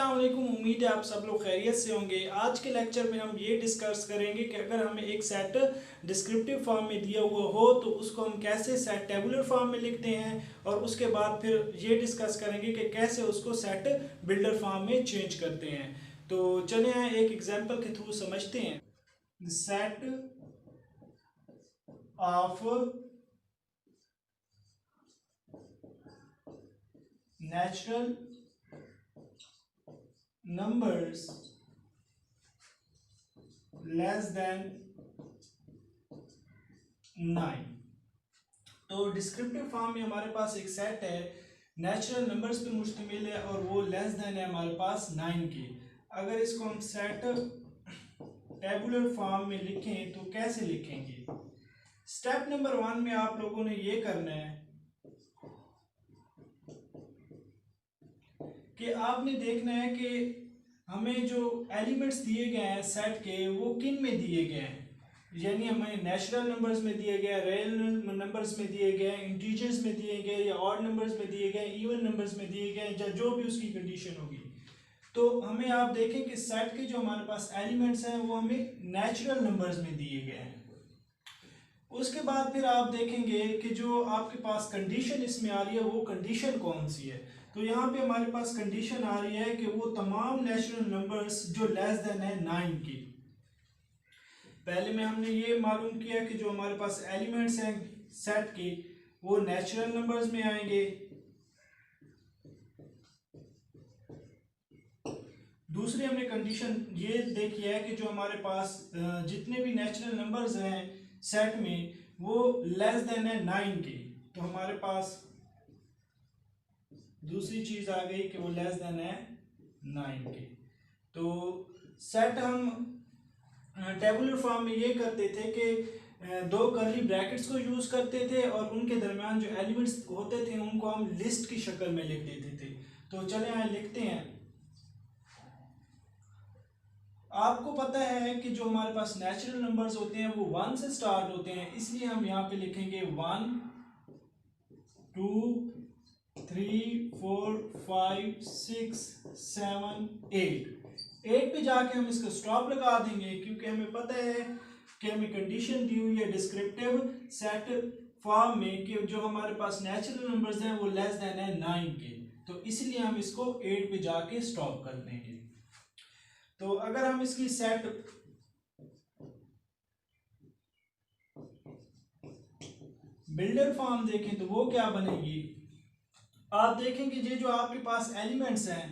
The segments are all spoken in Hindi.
अस्सलाम वालेकुम। उम्मीद है आप सब लोग खैरियत से होंगे। आज के लेक्चर में हम ये डिस्कस करेंगे कि अगर हमें एक सेट डिस्क्रिप्टिव फॉर्म में दिया हुआ हो तो उसको हम कैसे सेट टेबुलर फॉर्म में लिखते हैं, और उसके बाद फिर ये डिस्कस करेंगे कि कैसे उसको सेट बिल्डर फॉर्म में चेंज करते हैं। तो चलिए एक एग्जांपल के थ्रू समझते हैं। Set of natural numbers less than 9। तो डिस्क्रिप्टिव फॉर्म में हमारे पास एक सेट है, नेचुरल नंबर्स पे मुश्तमिल है और वो लेस देन है हमारे पास 9 के। अगर इसको हम सेट टेबुलर फॉर्म में लिखें तो कैसे लिखेंगे? स्टेप नंबर 1 में आप लोगों ने ये करना है कि आपने देखना है कि हमें जो एलिमेंट्स दिए गए हैं सेट के वो किन में दिए गए हैं, यानी हमें नेचुरल नंबर्स में दिए गए, रियल नंबर्स में दिए गए, इंटीजर्स में दिए गए, या ऑड नंबर्स में दिए गए, इवन नंबर्स में दिए गए, या जो भी उसकी कंडीशन होगी। तो हमें आप देखें कि सेट के जो हमारे पास एलिमेंट्स हैं वो हमें नेचुरल नंबर्स में दिए गए हैं। उसके बाद फिर आप देखेंगे कि जो आपके पास कंडीशन इसमें आ रही है वो कंडीशन कौन सी है। तो यहाँ पे हमारे पास कंडीशन आ रही है कि वो तमाम नेचुरल नंबर्स जो लेस देन है 9 की। पहले में हमने ये मालूम किया कि जो हमारे पास एलिमेंट्स हैं सेट के वो नेचुरल नंबर्स में आएंगे। दूसरी हमने कंडीशन ये देखी है कि जो हमारे पास जितने भी नेचुरल नंबर्स हैं सेट में वो लेस देन है 9 के। तो हमारे पास दूसरी चीज आ गई कि वो लेस देन है 9 के। तो सेट हम टेबुलर फॉर्म में ये करते थे कि दो कर्ली ब्रैकेट्स को यूज करते थे और उनके दरमियान जो एलिमेंट्स होते थे उनको हम लिस्ट की शक्ल में लिख देते थे। तो चले यहाँ लिखते हैं। आपको पता है कि जो हमारे पास नेचुरल नंबर्स होते हैं वो 1 से स्टार्ट होते हैं, इसलिए हम यहाँ पे लिखेंगे 1 2 3 4 5 6 7 8 पे जाके हम इसका स्टॉप लगा देंगे, क्योंकि हमें पता है कि हमें कंडीशन दी हुई है डिस्क्रिप्टिव सेट फॉर्म में कि जो हमारे पास नेचुरल नंबर्स हैं वो लेस देन है 9 के। तो इसलिए हम इसको 8 पे जाके स्टॉप कर देंगे। तो अगर हम इसकी सेट बिल्डर फॉर्म देखें तो वो क्या बनेगी? आप देखेंगे ये जो आपके पास एलिमेंट्स हैं,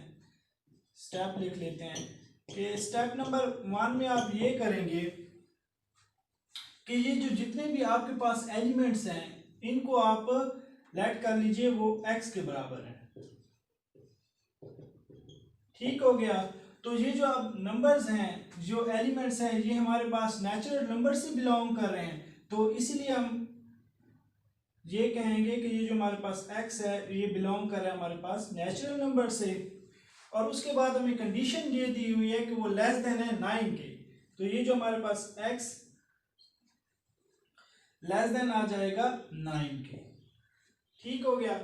स्टेप लिख लेते हैं कि स्टेप नंबर 1 में आप ये करेंगे कि ये जो जितने भी आपके पास एलिमेंट्स हैं इनको आप लेट कर लीजिए वो x के बराबर है। ठीक हो गया। तो ये जो अब नंबर्स हैं, जो एलिमेंट्स हैं, ये हमारे पास नेचुरल नंबर से बिलोंग कर रहे हैं, तो इसीलिए हम ये कहेंगे कि ये जो हमारे पास x है ये बिलोंग कर रहा है हमारे पास नेचुरल नंबर से। और उसके बाद हमें कंडीशन ये दी हुई है कि वो लेस देन है 9 के। तो ये जो हमारे पास x लेस देन आ जाएगा 9 के। ठीक हो गया।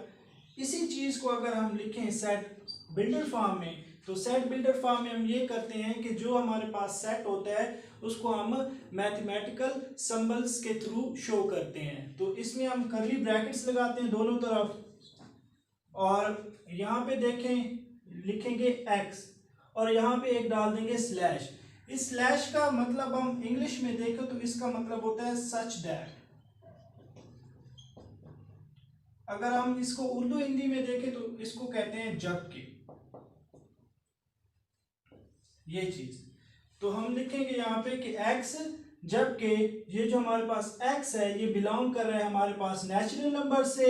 इसी चीज को अगर हम लिखें सेट बिल्डर फॉर्म में, तो सेट बिल्डर फॉर्म में हम ये करते हैं कि जो हमारे पास सेट होता है उसको हम मैथमेटिकल सिंबल्स के थ्रू शो करते हैं। तो इसमें हम कर्ली ब्रैकेट्स लगाते हैं दोनों तरफ, और यहाँ पे देखें लिखेंगे x और यहाँ पे एक डाल देंगे स्लैश। इस स्लैश का मतलब हम इंग्लिश में देखें तो इसका मतलब होता है सच दैट। अगर हम इसको उर्दू हिंदी में देखें तो इसको कहते हैं जबकि, ये चीज। तो हम लिखेंगे यहाँ पे कि x जबकि ये जो हमारे पास x है ये बिलोंग कर रहा है हमारे पास नेचुरल नंबर से,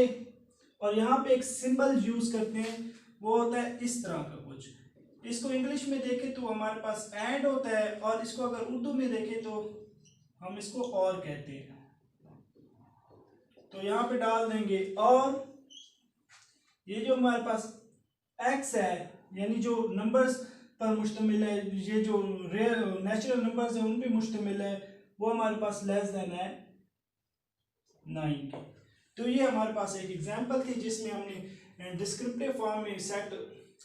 और यहाँ पे एक सिंबल यूज करते हैं वो होता है इस तरह का कुछ। इसको इंग्लिश में देखें तो हमारे पास एंड होता है, और इसको अगर उर्दू में देखें तो हम इसको और कहते हैं। तो यहाँ पे डाल देंगे और ये जो हमारे पास x है यानी जो नंबर्स पर मुश्तमिल है, ये जो रियल नेचुरल नंबर्स हैं उन पे मुश्तमिल है, वो हमारे पास लेस देन है 9 के। तो ये हमारे पास एक एग्जांपल थी जिसमें हमने डिस्क्रिप्टिव फॉर्म में सेट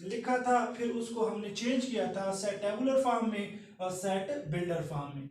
लिखा था, फिर उसको हमने चेंज किया था सेट टेबुलर फॉर्म में और सेट बिल्डर फॉर्म में।